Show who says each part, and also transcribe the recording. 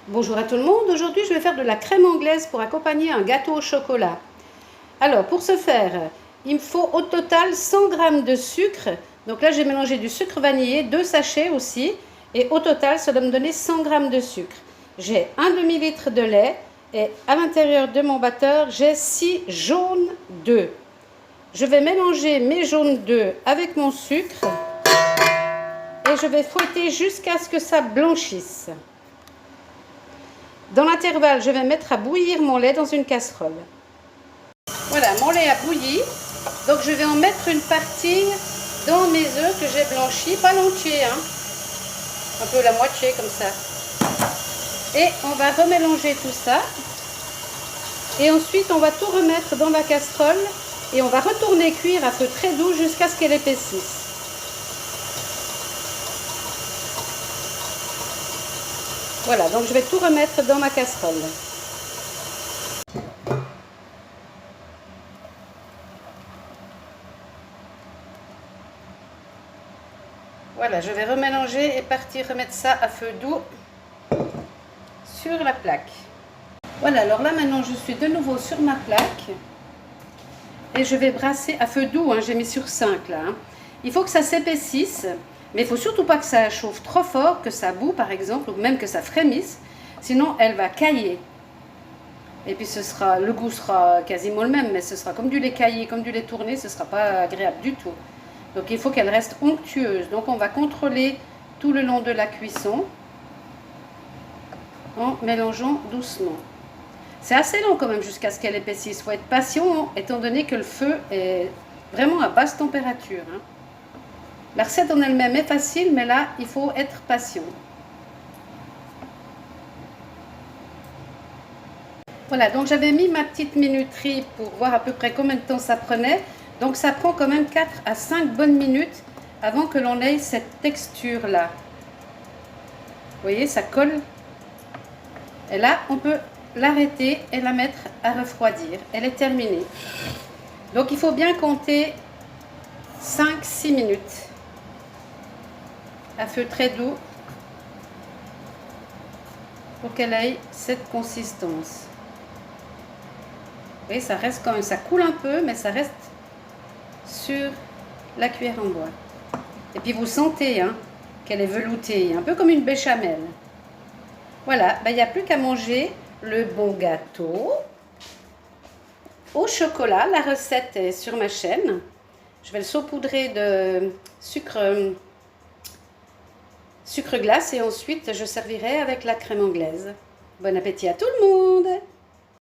Speaker 1: Bonjour à tout le monde, aujourd'hui je vais faire de la crème anglaise pour accompagner un gâteau au chocolat. Alors pour ce faire, il me faut au total 100 g de sucre. Donc là j'ai mélangé du sucre vanillé, 2 sachets aussi. Et au total ça doit me donner 100 g de sucre. J'ai un demi-litre de lait et à l'intérieur de mon batteur j'ai 6 jaunes d'œufs. Je vais mélanger mes jaunes d'œufs avec mon sucre et je vais fouetter jusqu'à ce que ça blanchisse. Dans l'intervalle, je vais mettre à bouillir mon lait dans une casserole. Voilà, mon lait a bouilli. Donc je vais en mettre une partie dans mes œufs que j'ai blanchis, pas l'entier, hein. Un peu la moitié comme ça. Et on va remélanger tout ça. Et ensuite, on va tout remettre dans la casserole et on va retourner cuire à feu très doux jusqu'à ce qu'elle épaississe. Voilà, donc je vais tout remettre dans ma casserole. Voilà, je vais remélanger et partir remettre ça à feu doux sur la plaque. Voilà, alors là maintenant je suis de nouveau sur ma plaque et je vais brasser à feu doux, hein, j'ai mis sur 5 là. Hein. Il faut que ça s'épaississe, mais il ne faut surtout pas que ça chauffe trop fort, que ça bout par exemple, ou même que ça frémisse, sinon elle va cailler. Et puis le goût sera quasiment le même, mais ce sera comme du lait caillé, comme du lait tourné, ce ne sera pas agréable du tout. Donc il faut qu'elle reste onctueuse. Donc on va contrôler tout le long de la cuisson en mélangeant doucement. C'est assez long quand même jusqu'à ce qu'elle épaississe. Il faut être patient étant donné que le feu est vraiment à basse température. Hein. La recette en elle-même est facile, mais là il faut être patient. Voilà, donc j'avais mis ma petite minuterie pour voir à peu près combien de temps ça prenait. Donc ça prend quand même 4 à 5 bonnes minutes avant que l'on ait cette texture là. Vous voyez, ça colle. Et là, on peut l'arrêter et la mettre à refroidir. Elle est terminée. Donc il faut bien compter 5-6 minutes à feu très doux pour qu'elle ait cette consistance. Vous voyez, ça reste quand même, ça coule un peu, mais ça reste sur la cuillère en bois. Et puis vous sentez hein, qu'elle est veloutée, un peu comme une béchamel. Voilà, il n'y a plus qu'à manger le bon gâteau au chocolat. La recette est sur ma chaîne. Je vais le saupoudrer de sucre glace et ensuite je servirai avec la crème anglaise. Bon appétit à tout le monde!